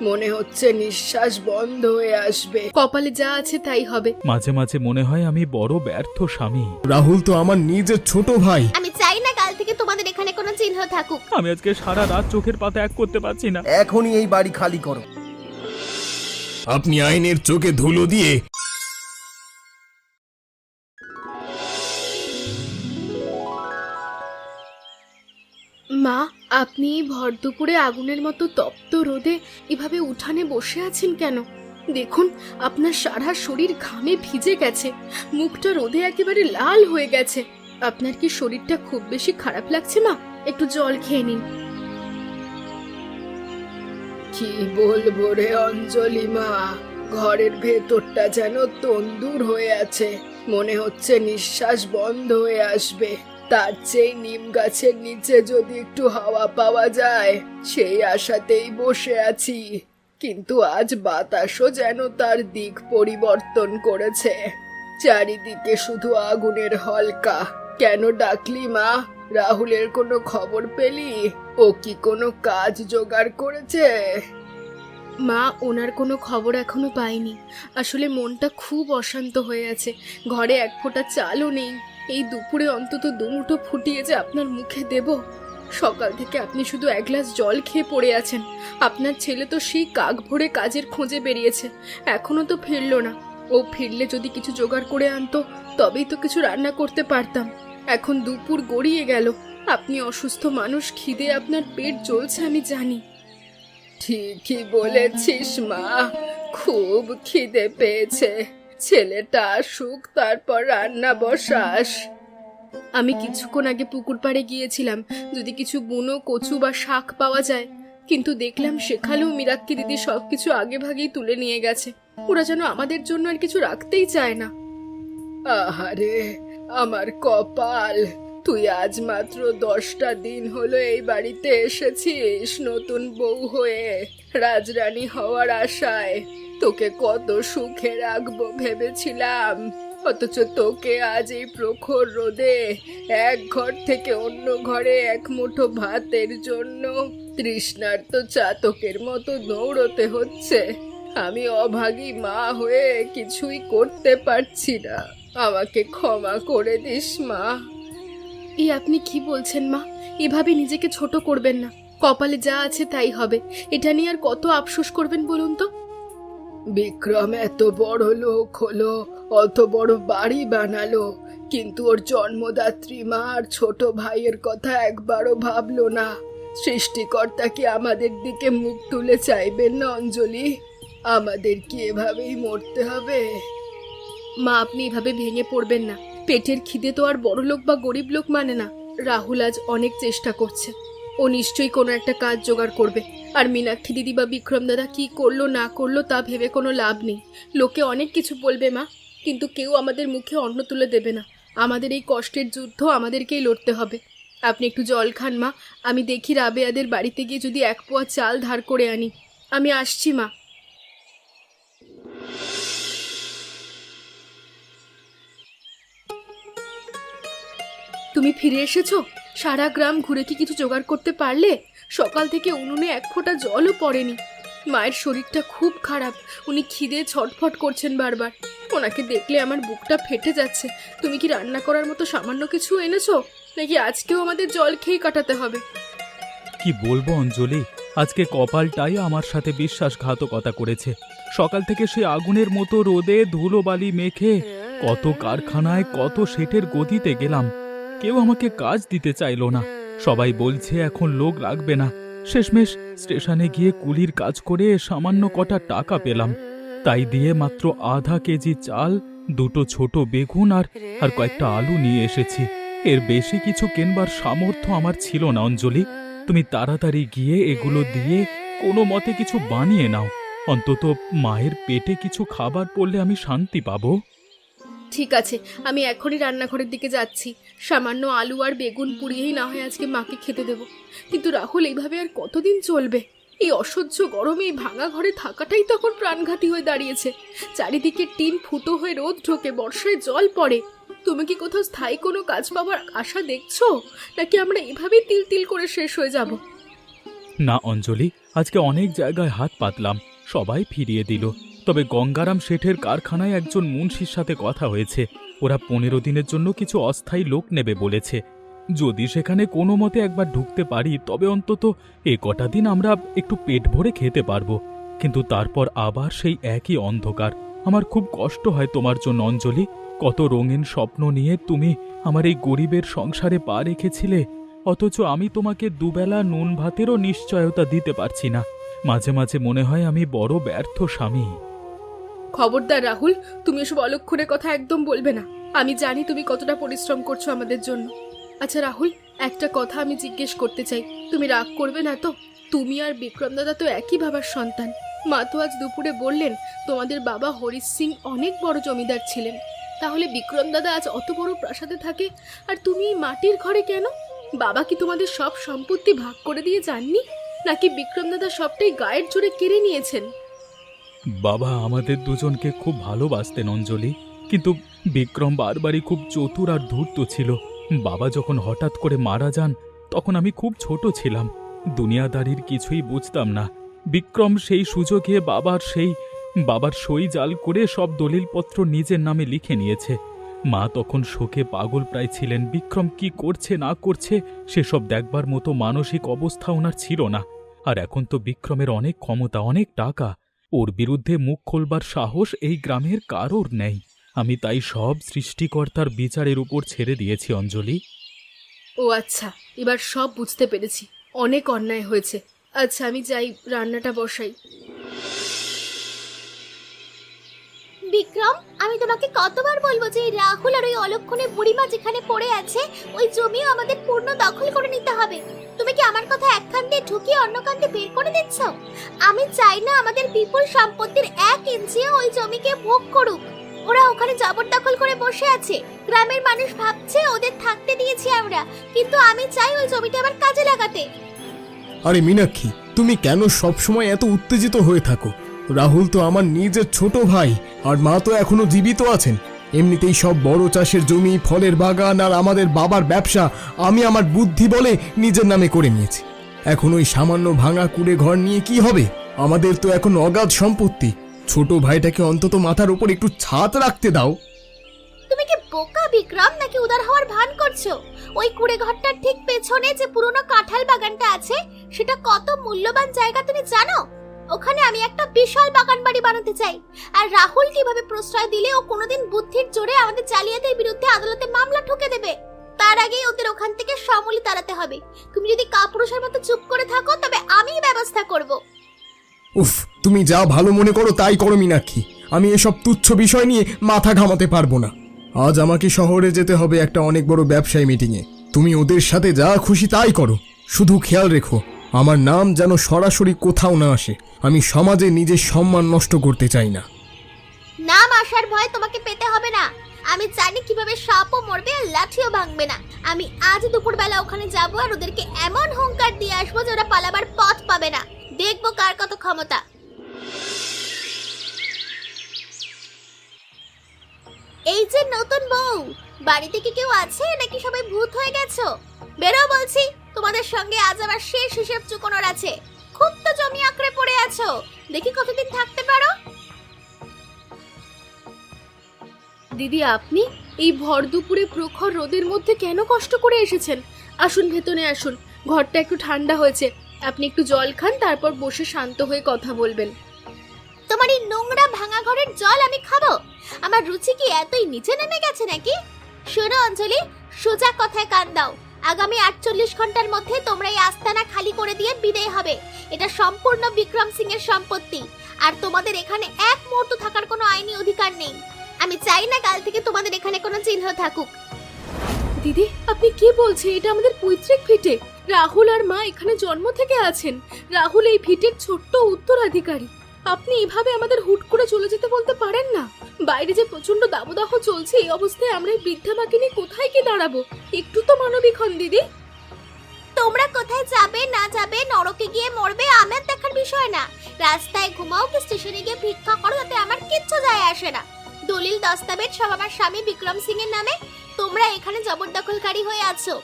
মনে হচ্ছে নিঃশ্বাস বন্ধ হয়ে আসবে। কপালে যা আছে তাই হবে। মাঝে মাঝে মনে হয় আমি বড় ব্যর্থ স্বামী। রাহুল তো আমার নিজের ছোট ভাই। আমি চাই না কাল থেকে তোমাদের এখানে কোনো চিহ্ন থাকুক। আমি আজকে সারা রাত চোখের পাতা এক করতে পারছি না। এখনই এই বাড়ি খালি করো। আপনি আইনের চোখে ধুলো দিয়ে মা, আপনি ভর দুপুরে আগুনের মতো তপ্ত রোদে এভাবে উঠানে বসে আছেন কেন? দেখুন, আপনার সারা শরীর ঘামে ভিজে গেছে, মুখটা রোদে একেবারে লাল হয়ে গেছে। আপনার কি শরীরটা খুব বেশি খারাপ লাগছে মা? একটু জল খেয়ে নিন। কি বলবো রে অঞ্জলি মা, ঘরের ভেতরটা যেন তন্দুর হয়ে আছে, মনে হচ্ছে নিঃশ্বাস বন্ধ হয়ে আসবে। তার চেয়ে নিম গাছের নিচে যদি একটু হাওয়া পাওয়া যায় সেই আশাতেই বসে আছি, কিন্তু আজ বাতাসও যেন তার দিক পরিবর্তন করেছে। চারিদিকে শুধু আগুনের হলকা। কেন ডাকলি মা? রাহুলের কোনো খবর পেলি? ও কি কোনো কাজ জোগাড় করেছে? মা, ওনার কোনো খবর এখনো পাইনি। আসলে মনটা খুব অশান্ত হয়ে আছে, ঘরে এক ফোঁটা চালও নেই। এই দুপুরে অন্তত দুমুঠো ফুটিয়ে যে আপনার মুখে দেব। সকাল থেকে আপনি শুধু এক গ্লাস জল খেয়ে পড়ে আছেন। আপনার ছেলে তো সেই কাক ভরে কাজের খোঁজে বেরিয়েছে, এখনো তো ফিরলো না। ও ফিরলে যদি কিছু জোগাড় করে আনতো তবেই তো কিছু রান্না করতে পারতাম। এখন দুপুর গড়িয়ে গেল, আপনি অসুস্থ মানুষ, খিদে আপনার পেট জ্বলছে আমি জানি। ঠিকই বলেছিস মা, খুব খিদে পেয়েছে। ছেলেটা আসুক তারপর রান্না বসাস। আমি কিছুক্ষণ আগে পুকুর পাড়ে গিয়েছিলাম, যদি কিছু বুনো কচু বা শাক পাওয়া যায়, কিন্তু দেখলাম সেখানেও মীরাক্কি দিদি সবকিছু আগে ভাগেই তুলে নিয়ে গেছে। ওরা যেন আমাদের জন্য আর কিছু রাখতেই চায় না। আহারে আমার কপাল, তুই আজ মাত্র 10টা দিন হলো এই বাড়িতে এসেছিস নতুন বউ হয়ে, রাজরানী হওয়ার আশায়। তোকে কত সুখে রাখবো ভেবেছিলাম, অথচ তোকে আজ এই প্রখর রোদে এক ঘর থেকে অন্য ঘরে এক মুঠো ভাতের জন্য তৃষ্ণার্ত চাতকের মতো দৌড়তে হচ্ছে। আমি অভাগী মা হয়ে কিছুই করতে পারছি না, আমাকে ক্ষমা করে দিস মা। এই আপনি কি বলছেন মা? এভাবে নিজেকে ছোট করবেন না। কপালে যা আছে তাই হবে, এটা নিয়ে আর কত আফসোস করবেন বলুন তো? বিক্রম এত বড় লোক হলো, অত বড় বাড়ি বানালো, কিন্তু ওর জন্মদাত্রী মা আর ছোট ভাইয়ের কথা একবারও ভাবলো না। সৃষ্টিকর্তা কি আমাদের দিকে মুখ তুলে চাইবেন না অঞ্জলি? আমাদের কি এভাবেই মরতে হবে? মা, আপনি এভাবে ভেঙে পড়বেন না। পেটের খিদে তো আর বড় লোক বা গরিব লোক মানে না। রাহুল আজ অনেক চেষ্টা করছে, ও নিশ্চয়ই কোনো একটা কাজ জোগাড় করবে। আর মীনাক্ষী দিদি বা বিক্রম দাদা কি করলো না করলো তা ভেবে কোনো লাভ নেই। লোকে অনেক কিছু বলবে মা, কিন্তু কেউ আমাদের মুখে অন্ন তুলে দেবে না। আমাদের এই কষ্টের যুদ্ধ আমাদেরকেই লড়তে হবে। আপনি একটু জল খান মা, আমি দেখি রাবেয়াদের বাড়িতে গিয়ে যদি 1 পোয়া চাল ধার করে আনি। আমি আসছি মা। তুমি ফিরে এসেছো? সারা গ্রাম ঘুরে কি কিছু জোগাড় করতে পারলে? সকাল থেকে উনুনে এক ফোঁটা জলও পড়েনি। মায়ের শরীরটা খুব খারাপ, উনি খিদে ছটফট করছেন বারবার। ওনাকে দেখলে আমার বুকটা ফেটে যাচ্ছে। তুমি কি রান্না করার মতো সামান্য কিছু এনেছো, নাকি আজকেও আমাদের জল খেয়ে কাটাতে হবে? কি বলবো অঞ্জলি, আজকে কপালটাই আমার সাথে বিশ্বাসঘাতকতা করেছে। সকাল থেকে সে আগুনের মতো রোদে ধুলোবালি মেখে কত কারখানায় কত শেটের গদিতে গেলাম, কেউ আমাকে কাজ দিতে চাইলো না। সবাই বলছে এখন লোক রাখবে না। শেষমেশ স্টেশনে গিয়ে কুলির কাজ করে সামান্য কটা টাকা পেলাম, তাই দিয়ে মাত্র আধা কেজি চাল, 2টো ছোট বেগুন আর কয়েকটা আলু নিয়ে এসেছি। এর বেশি কিছু কেনবার সামর্থ্য আমার ছিল না অঞ্জলি। তুমি তাড়াতাড়ি গিয়ে এগুলো দিয়ে কোনো মতে কিছু বানিয়ে নাও, অন্তত মায়ের পেটে কিছু খাবার পড়লে আমি শান্তি পাবো। ঠিক আছে, আমি এখনই রান্নাঘরের দিকে যাচ্ছি। সামান্য আলু আর বেগুন পুড়িয়েই না হয় আজকে মাকে খেতে দেব। কিন্তু রাহুল এইভাবে আর কতদিন চলবে? এই অসহ্য গরমে এই ভাঙা ঘরে থাকাটাই তখন প্রাণঘাতী হয়ে দাঁড়িয়েছে। চারিদিকে টিন ফুটো হয়ে রোদ ঢোকে, বর্ষায় জল পড়ে। তুমি কি কোথাও স্থায়ী কোনো কাজ পাওয়ার আশা দেখছো, নাকি আমরা এভাবেই তিল তিল করে শেষ হয়ে যাব? না অঞ্জলি, আজকে অনেক জায়গায় হাত পাতলাম, সবাই ফিরিয়ে দিল। তবে গঙ্গারাম শেঠের কারখানায় একজন মুন্সির সাথে কথা হয়েছে। ওরা 15 দিনের জন্য কিছু অস্থায়ী লোক নেবে বলেছে। যদি সেখানে কোনো মতে একবার ঢুকতে পারি তবে অন্তত কটা দিন আমরা একটু পেট ভরে খেতে পারবো। কিন্তু তারপর আবার সেই একই অন্ধকার। আমার খুব কষ্ট হয় তোমার জন্য অঞ্জলি। কত রঙিন স্বপ্ন নিয়ে তুমি আমার এই গরিবের সংসারে পা রেখেছিলে, অথচ আমি তোমাকে দুবেলা নুন ভাতেরও নিশ্চয়তা দিতে পারছি না। মাঝে মাঝে মনে হয় আমি বড় ব্যর্থ স্বামী। খবরদার রাহুল, তুমি এসব অলক্ষণের কথা একদম বলবে না। আমি জানি তুমি কতটা পরিশ্রম করছো আমাদের জন্য। আচ্ছা রাহুল, একটা কথা আমি জিজ্ঞেস করতে চাই, তুমি রাগ করবে না তো? তুমি আর বিক্রম দাদা তো একই বাবার সন্তান। মা তো আজ দুপুরে বললেন তোমাদের বাবা হরিশ সিং অনেক বড় জমিদার ছিলেন। তাহলে বিক্রম দাদা আজ অত বড় প্রাসাদে থাকে আর তুমি এই মাটির ঘরে কেন? বাবা কি তোমাদের সব সম্পত্তি ভাগ করে দিয়ে যাননি, নাকি বিক্রম দাদা সবটাই গায়ের জোরে কেড়ে নিয়েছেন? বাবা আমাদের দুজনকে খুব ভালোবাসতেন অঞ্জলি, কিন্তু বিক্রম বারবারই খুব চতুর আর ধূর্ত ছিল। বাবা যখন হঠাৎ করে মারা যান তখন আমি খুব ছোট ছিলাম, দুনিয়াদারির কিছুই বুঝতাম না। বিক্রম সেই সুযোগে বাবার সই জাল করে সব দলিলপত্র নিজের নামে লিখে নিয়েছে। মা তখন শোকে পাগল প্রায় ছিলেন। বিক্রম কি করছে না করছে সেসব দেখবার মতো মানসিক অবস্থা ওনার ছিল না। আর এখন তো বিক্রমের অনেক ক্ষমতা, অনেক টাকা। ওর বিরুদ্ধে মুখ খোলবার সাহস এই গ্রামের কারোর নেই। আমি তাই সব সৃষ্টিকর্তার বিচারের উপর ছেড়ে দিয়েছি অঞ্জলি। ও আচ্ছা, এবার সব বুঝতে পেরেছি। অনেক অন্যায় হয়েছে। আচ্ছা আমি যাই, রান্নাটা বসাই। বিক্রম, আমি তোমাকে কতবার বলবো যে এই রাহুল আর ওই অলক্ষণে বুড়িমা যেখানে পড়ে আছে ওই জমিও আমাদের পূর্ণ দখল করে নিতে হবে। তুমি কি আমার কথা এক কান দিয়ে ঢুকিয়ে অন্য কান দিয়ে বের করে দিচ্ছ? আমি চাই না আমাদের বিপুল সম্পত্তির 1 ইঞ্চিও ওই জমিকে ভোগ করুক। ওরা ওখানে জবরদখল করে বসে আছে। গ্রামের মানুষ ভাবছে ওদের থাকতে দিয়েছি আমরা, কিন্তু আমি চাই ওই জমিটা আবার কাজে লাগাতে। আরে মীনাক্ষী, তুমি কেন সবসময় এত উত্তেজিত হয়ে থাকো? রাহুল তো আমার নিজের ছোট ভাই, আর মা তো এখনো জীবিত আছেন। এমনিতেই সব বড় চাষের জমি, ফলের বাগান আর আমাদের বাবার ব্যবসা আমি আমার বুদ্ধি বলে নিজের নামে করে নিয়েছি। এখন ওই সামান্য ভাঙা কুড়ে ঘর নিয়ে কি হবে? আমাদের তো এখন অগাধ সম্পত্তি। ছোট ভাইটাকে অন্তত মাথার উপর একটু ছাদ রাখতে দাও। তুমি কি বোকা বিক্রম, নাকি উদার হওয়ার ভান করছো? ওই কুড়ে ঘরটার ঠিক পেছনে যে পুরনো কাঁঠাল বাগানটা আছে সেটা কত মূল্যবান জায়গা তুমি জানো? ওখানে আমি একটা বিশাল বাগান বাড়ি বানাতে চাই। আর রাহুল কিভাবে প্রশ্রয় দিলে ও কোনোদিন বুদ্ধির জোরে আমাদের জালিয়াতির বিরুদ্ধে আদালতে মামলা ঠুকে দেবে। তার আগেই ওদের ওখান থেকে সমূলে তাড়াতে হবে। তুমি যদি কাপুরুষের মতো চুপ করে থাকো তবে আমিই ব্যবস্থা করব। উফ, তুমি যা ভালো মনে করো তাই করো মীনাক্ষী। আমি এসব তুচ্ছ বিষয় নিয়ে মাথা ঘামাতে পারবো না। আজ আমাকে শহরে যেতে হবে একটা অনেক বড় ব্যবসায়ী মিটিংয়ে। তুমি ওদের সাথে যা খুশি তাই করো, শুধু খেয়াল রেখো আমার নাম যেন সরাসরি কোথাও না আসে। আমি সমাজে নিজের সম্মান নষ্ট করতে চাই না। নাম আসার ভয় তোমাকে পেতে হবে না। আমি জানি কিভাবে সাপও মরবে আর লাঠিও ভাঙবে না। আমি আজ দুপুরবেলা ওখানে যাবো আর ওদেরকে এমন হুঙ্কার দিয়ে আসবো যে ওরা পালাবার পথ পাবে না। দেখবো কার কত ক্ষমতা। এই যে নতুন বউ, বাড়িতে কি কেউ আছে নাকি সবাই ভূত হয়ে গেছো? বেরো বলছি, তোমাদের সঙ্গে আজ আমার শেষ হিসেব চুকানোর আছে। খুব তো জমি আঁকড়ে পড়ে আছো, দেখি কতদিন থাকতে পারো। দিদি, আপনি এই ভর দুপুরে প্রখর রোদের মধ্যে কেন কষ্ট করে এসেছেন? আসুন ভেতরে আসুন, ঘরটা একটু ঠান্ডা হয়েছে। আপনি একটু জল খান, তারপর বসে শান্ত হয়ে কথা বলবেন। তোমার এই নোংরা ভাঙা ঘরের জল আমি খাবো? আমার রুচি কি এতই নিচে নেমে গেছে নাকি? শোনো অঞ্জলি, সোজা কথায় কান দাও। আগামী 48 ঘন্টার মধ্যে তোমরা এই আস্তানা খালি করে দিয়ে বিদায় হবে। এটা সম্পূর্ণ বিক্রম সিং এর সম্পত্তি, আর তোমাদের এখানে এক মুহূর্ত থাকার কোনো আইনি অধিকার নেই। আমি চাই না কাল থেকে তোমাদের এখানে কোনো চিহ্ন থাকুক। দিদি, আপনি কি বলছেন? এটা আমাদের পৈতৃক ভিটে। রাহুল আর মা এখানে জন্ম থেকে আছেন। রাহুল এই ভিটের ছোট্ট উত্তরাধিকারী। আপনি এভাবে আমাদের হুট করে চলে যেতে বলতে পারেন না। বাইরে যে প্রচন্ড দাবদাহ চলছে, এই অবস্থায় আমরা এই বৃদ্ধা মাকে নিয়ে কোথায় কি দাঁড়াবো? একটু তো মানবিক হন দিদি। তোমরা কোথায় যাবে না যাবে, নরকে গিয়ে মরবে, আমার দেখার বিষয় না। রাস্তায় ঘুমাও কি স্টেশনে গিয়ে ভিক্ষা করো, তাতে আমার কিচ্ছু যায় আসে না। দলিল দস্তাবেজ সব আমার স্বামী বিক্রম সিং এর নামে। তোমরা এখানে জবরদখলকারী হয়ে আছো।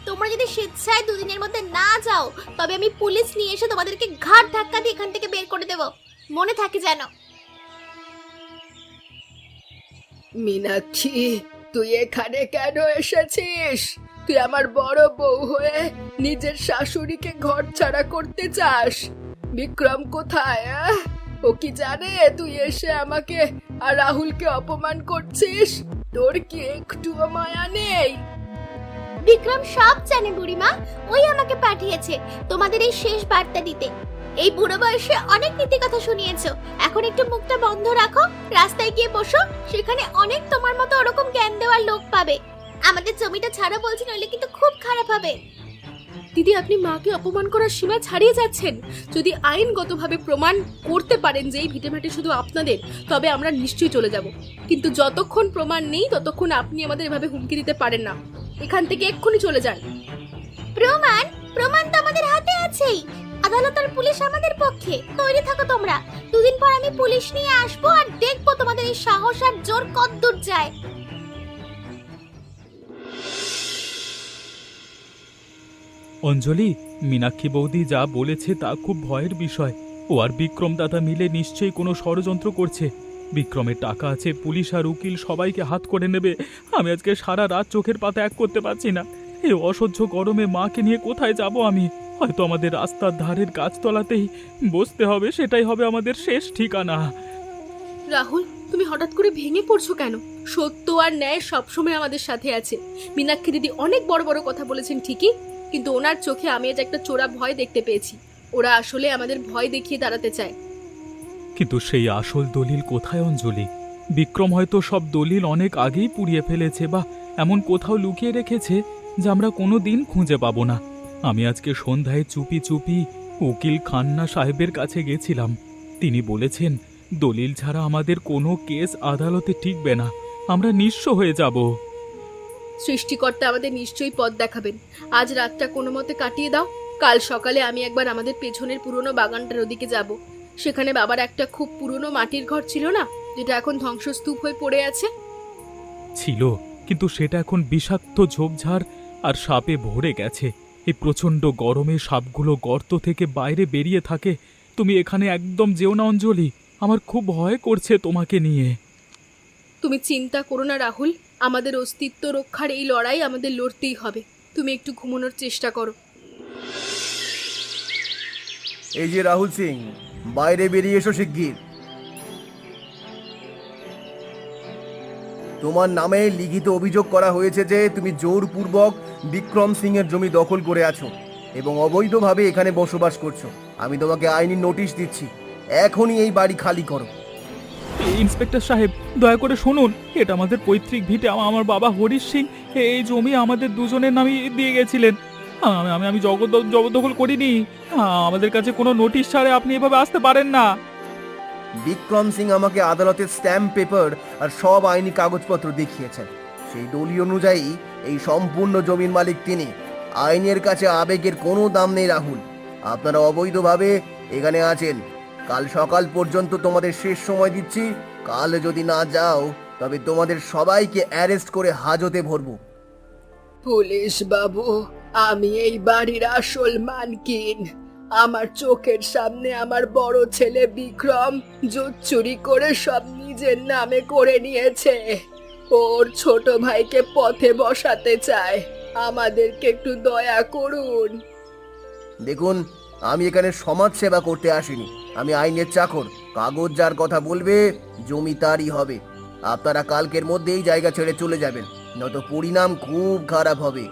তোমরা যদি স্বেচ্ছায় দুদিনের মধ্যে না যাও তবে আমি পুলিশ নিয়ে এসে তোমাদেরকে ঘাট ধাক্কা দিয়ে এখান থেকে বের করে দেব, মনে থাকে যেন। মীনাক্ষী, তুই এখানে কেন এসেছিস? তুই আমার বড় বউ হয়ে নিজের শাশুড়িকে ঘর ছাড়া করতে চাস? বিক্রম কোথায়? ও কি জানে তুই এসে আমাকে আর রাহুলকে অপমান করছিস? তোর কি একটুও মায়া নেই? বিক্রম সব জানে বুড়িমা, ওই আমাকে পাঠিয়েছে তোমাদের এই শেষ বার্তা দিতে। এই বুড়ো বয়সে অনেক নীতি কথা শুনিয়েছো, এখন একটু মুখটা বন্ধ রাখো, রাস্তায় গিয়ে বসো, সেখানে অনেক তোমার মতো ওরকম জ্ঞান দেওয়ার লোক পাবে। আমাদের জমিটা ছাড়া বলছি, নইলে কিন্তু খুব খারাপ হবে। দিদি, আপনি মাকে অপমান করার সীমা ছাড়িয়ে যাচ্ছেন। যদি আইনগতভাবে প্রমাণ করতে পারেন যে এই ভিটেমাটি শুধু আপনাদের, তবে আমরা নিশ্চয়ই চলে যাব, কিন্তু যতক্ষণ প্রমাণ নেই ততক্ষণ আপনি আমাদের এভাবে হুমকি দিতে পারেন না। এখান থেকে এক্ষুনি চলে যান। প্রমাণ? প্রমাণ তো আমাদের হাতে আছেই, আদালত আর পুলিশ আমাদের পক্ষে। তৈরি থাকো তোমরা, দুদিন পর আমি পুলিশ নিয়ে আসবো আর দেখবো তোমাদের এই সাহস আর জোর কতদূর যায়। অঞ্জলি, মীনাক্ষী বৌদি যা বলেছে তা খুব ভয়ের বিষয়। ও আর বিক্রম দাদা মিলে নিশ্চয়ই কোনো ষড়যন্ত্র করছে। বিক্রমের টাকা আছে, পুলিশ আর উকিল সবাইকে হাত করে নেবে। আমি আজকে সারা রাত চোখের পাতা এক করতে পারছি না। এই অসহ্য গরমে মাকে নিয়ে কোথায় যাব আমি? হয়তো আমাদের রাস্তার ধারের গাছতলাতেই বসতে হবে, সেটাই হবে আমাদের শেষ ঠিকানা। রাহুল, তুমি হঠাৎ করে ভেঙে পড়ছো কেন? সত্য আর ন্যায় সবসময় আমাদের সাথে আছে। মীনাক্ষী দিদি অনেক বড় বড় কথা বলেছেন ঠিকই, কিন্তু ওনার চোখে আমি আজ একটা চোরা ভয় দেখতে পেয়েছি। ওরা আসলে আমাদের ভয় দেখিয়ে দাঁড়াতে চায়। কিন্তু সেই আসল দলিল কোথায় অঞ্জলি? বিক্রম হয়তো সব দলিল অনেক আগেই পুড়িয়ে ফেলেছে, বা এমন কোথাও লুকিয়ে রেখেছে যা আমরা কোনো দিন খুঁজে পাবো না। আমি আজকে সন্ধ্যায় চুপি চুপি উকিল খান্না সাহেবের কাছে গেছিলাম। তিনি বলেছেন দলিল ছাড়া আমাদের কোনো কেস আদালতে টিকবে না, আমরা নিঃস্ব হয়ে যাব। সৃষ্টিকর্তা আমাদের নিশ্চয়ই পথ দেখাবেন। আজ রাতটা কোনো মতে কাটিয়ে দাও, কাল সকালে আমি একবার আমাদের পেছনের পুরনো বাগানটার ওদিকে যাব। সেখানে বাবার একটা খুব পুরনো মাটির ঘর ছিল না, যেটা এখন ধ্বংসস্তূপ হয়ে পড়ে আছে? ছিল, কিন্তু সেটা এখন বিষাক্ত ঝোপঝাড় আর সাপে ভরে গেছে। এই প্রচণ্ড গরমে সাপগুলো গর্ত থেকে বাইরে বেরিয়ে থাকে। তুমি এখানে একদম যেও না অঞ্জলি, আমার খুব ভয় করছে তোমাকে নিয়ে। তুমি চিন্তা করো না রাহুল, আমাদের অস্তিত্ব রক্ষার এই লড়াই আমাদের লড়তেই হবে। তুমি একটু ঘুমানোর চেষ্টা করো। এই যে রাহুল সিং, বাইরে বেরিয়ে এসো শিগগির। তোমার নামে লিখিত অভিযোগ করা হয়েছে যে তুমি জোরপূর্বক বিক্রম সিং এর জমি দখল করে আছো এবং অবৈধভাবে এখানে বসবাস করছো। আমি তোমাকে আইনি নোটিশ দিচ্ছি, এখনই এই বাড়ি খালি করো। ইন্সপেক্টর সাহেব, দয়া করে শুনুন, এটা আমাদের পৈতৃক ভিটে। আমার বাবা হরিশ সিং এই জমি আমাদের দুজনের নামে দিয়ে গেছিলেন। আমি জবরদখল করিনি। আমাদের কাছে কোনো নোটিশ ছাড়ে আপনি এভাবে আসতে পারেন না। বিক্রম সিং আমাকে আদালতের স্ট্যাম্প পেপার আর সব আইনি কাগজপত্র দেখিয়েছেন। সেই দলিল অনুযায়ী এই সম্পূর্ণ জমির মালিক তিনি। আইনের কাছে আবেগের কোনো দাম নেই রাহুল। আপনারা অবৈধভাবে এখানে আছেন। কাল সকাল পর্যন্ত তোমাদের শেষ সময় দিচ্ছি। কাল যদি না যাও তবে তোমাদের সবাইকে অ্যারেস্ট করে হাজতে ভরবো। পুলিশ বাবু, আমি এই বাড়ির আসল মালকিন। আমার চোখের সামনে আমার বড় ছেলে বিক্রম জুত চুরি করে সব নিজের নামে করে নিয়েছে। ওর ছোট ভাইকে পথে বসাতে চায়। আমাদেরকে একটু দয়া করুন। দেখুন, আমি এখানে সমাজ সেবা করতে আসিনি, আমি আইনের চাকর। কাগজ যার কথা বলবে জমি তারই হবে। আপনারা কালকের মধ্যে এই জায়গা ছেড়ে চলে যাবেন, নয়তো পরিণাম খুব খারাপ হবে।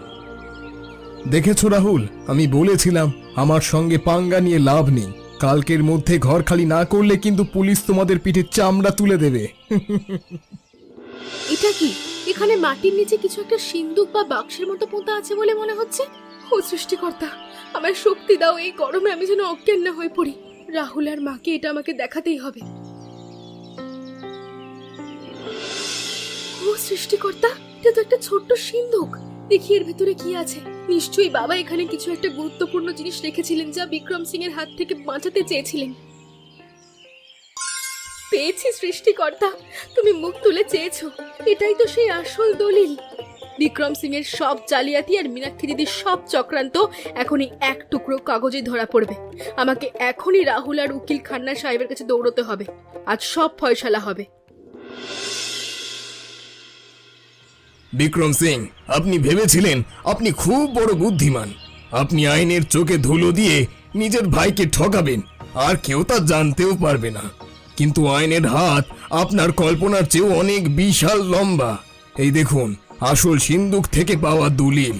দেখেছো রাহুল, আমি বলেছিলাম আমার সঙ্গে পাঙ্গা নিয়ে লাভ নেই। কালকের মধ্যে ঘর খালি না করলে কিন্তু পুলিশ তোমাদের পিঠে চামড়া তুলে দেবে। এটা কি? এখানে মাটির নিচে কিছু একটা সিন্দুক বা বাক্সের মতো পোঁতা আছে বলে মনে হচ্ছে। ও সৃষ্টিকর্তা, আমার শক্তি দাও, এই গরমে আমি যেন অজ্ঞান না হয়ে পড়ি। রাহুল আর মাকে এটা আমাকে দেখাতেই হবে। ও সৃষ্টিকর্তা, এটা তো একটা ছোট্ট সিন্দুক। দেখি এর ভিতরে কি আছে। নিশ্চয়ই বাবা এখানে কিছু একটা গুরুত্বপূর্ণ জিনিস রেখেছিলেন যা বিক্রম সিং এর হাত থেকে বাঁচাতে চেয়েছিলেন। পেয়েছি সৃষ্টিকর্তা, তুমি মুখ তুলে চেয়েছো। এটাই তো সেই আসল দলিল। বিক্রম সিং এর সব জালিয়াতি আর মীনাক্ষী দিদির সব চক্রান্ত এখনই এক টুকরো কাগজে ধরা পড়বে। আমাকে এখনই রাহুল আর উকিল খান্না সাহেবের কাছে দৌড়তে হবে। আজ সব ফয়সালা হবে। বিক্রম সিং, আপনি ভেবেছিলেন আপনি খুব বড় বুদ্ধিমান। আপনি আইনের চোখে ধুলো দিয়ে নিজের ভাইকে ঠকাবেন, আর কেউ তা জানতেও পারবে না। কিন্তু আইনের হাত আপনার কল্পনার চেয়েও অনেক বিশাল লম্বা। এই দেখুন আসল সিন্দুক থেকে পাওয়া দলিল।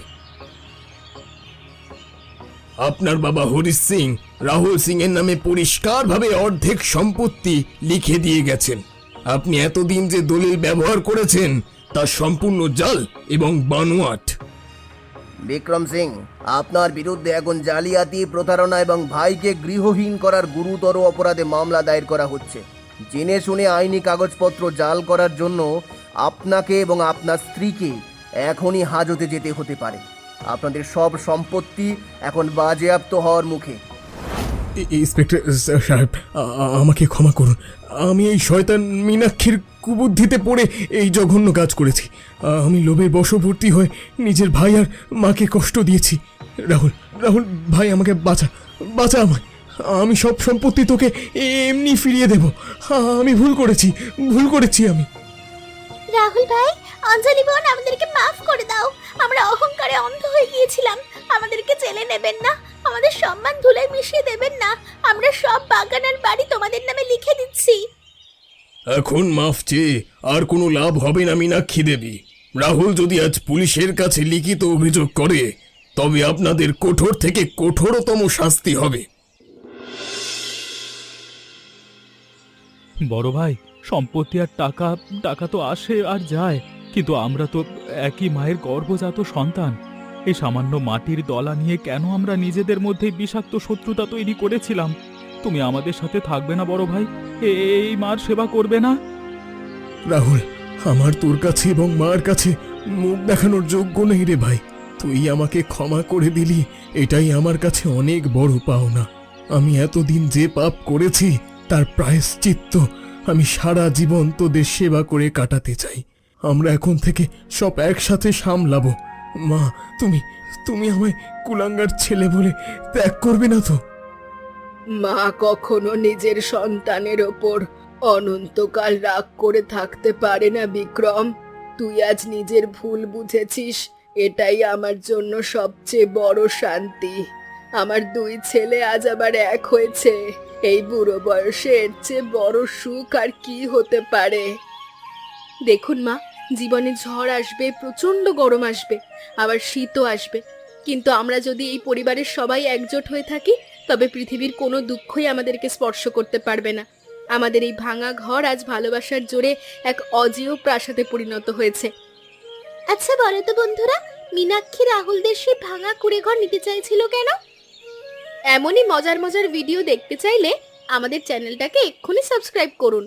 আপনার বাবা হরিশ সিং রাহুল সিং এর নামে পরিষ্কারভাবে অর্ধেক সম্পত্তি লিখে দিয়ে গেছেন। আপনি এতদিন যে দলিল ব্যবহার করেছেন তা সম্পূর্ণ জাল এবং বানোয়াট। বিক্রম সিং, আপনার বিরুদ্ধে এখন জালিয়াতি, প্রতারণা এবং ভাইকে গৃহহীন করার গুরুতর অপরাধে মামলা দায়ের করা হচ্ছে। জেনে শুনে আইনি কাগজপত্র জাল করার জন্য আপনাকে এবং আপনার স্ত্রীকে এখনই হাজতে যেতে হতে পারে। আপনাদের সব সম্পত্তি এখন বাজেয়াপ্ত হওয়ার মুখে। ইন্সপেক্টর সাহেব, আমাকে ক্ষমা করুন। আমি এই শয়তান মীনাক্ষীর কুবুদ্ধিতে পড়ে এই জঘন্য কাজ করেছি। আমি লোভের বশবর্তী হয়ে নিজের ভাই আর মাকে কষ্ট দিয়েছি। রাহুল, রাহুল ভাই, আমাকে বাঁচা, বাঁচা আমায়। আমি সব সম্পত্তি তোকে এমনি ফিরিয়ে দেব। আমি ভুল করেছি আমি। রাহুল ভাই, অঞ্জলি বোন, আমাদেরকে মাফ করে দাও। আমরা অহংকারে অন্ধ হয়ে গিয়েছিলাম। আমাদেরকে জেলে নেবেন না, আমাদের সম্মান ধুলায় মিশিয়ে দেবেন না। আমরা সব বাগান আর বাড়ি তোমাদের নামে লিখে দিচ্ছি। এখন মাফ চেয়ে আর কোনো লাভ হবে না মীনাক্ষী দেবী। রাহুল যদি আজ পুলিশের কাছে লিখিত অভিযোগ করে তবে আপনাদের কঠোর থেকে কঠোরতম শাস্তি হবে। বড় ভাই, সম্পত্তি আর টাকা টাকা তো আসে আর যায়, কিন্তু আমরা তো একই মায়ের গর্ভজাত সন্তান। এই সামান্য মাটির দলা নিয়ে কেন আমরা নিজেদের মধ্যে বিষাক্ত শত্রুতা তৈরি করেছিলাম? তুমি আমাদের সাথে থাকবে না বড় ভাই? এই মার সেবা করবে না? রাহুল, আমার তোর কাছে এবং মার কাছে মুখ দেখানোর যোগ্য নেই রে ভাই। তুই আমাকে ক্ষমা করে দিলি, এটাই আমার কাছে অনেক বড় পাওনা। আমি এতদিন যে পাপ করেছি তার প্রায়শ্চিত্ত আমি সারা জীবন তোদের সেবা করে কাটাতে চাই। আমরা এখন থেকে সব একসাথে সামলাবো। মা, তুমি আমায় কুলাঙ্গার ছেলে বলে ত্যাগ করবে না তো? মা কখনো নিজের সন্তানের ওপর অনন্তকাল রাগ করে থাকতে পারে না বিক্রম। তুই আজ নিজের ভুল বুঝেছিস, এটাই আমার জন্য সবচেয়ে বড় শান্তি। আমার দুই ছেলে আজ আবার এক হয়েছে। এই বুড়ো বয়সে এর চেয়ে বড় সুখ আর কি হতে পারে? দেখুন মা, জীবনে ঝড় আসবে, প্রচন্ড গরম আসবে, আবার শীতও আসবে, কিন্তু আমরা যদি এই পরিবারের সবাই একজোট হয়ে থাকি তবে পৃথিবীর কোনো দুঃখই আমাদেরকে স্পর্শ করতে পারবে না। আমাদের এই ভাঙা ঘর আজ ভালোবাসার জোরে এক অজেয় প্রাসাদে পরিণত হয়েছে। আচ্ছা বলো তো বন্ধুরা, মীনাক্ষী রাহুলদের সেই ভাঙা কুড়ে ঘর নিতে চাইছিল কেন? এমনই মজার মজার ভিডিও দেখতে চাইলে আমাদের চ্যানেলটাকে এক্ষুনি সাবস্ক্রাইব করুন।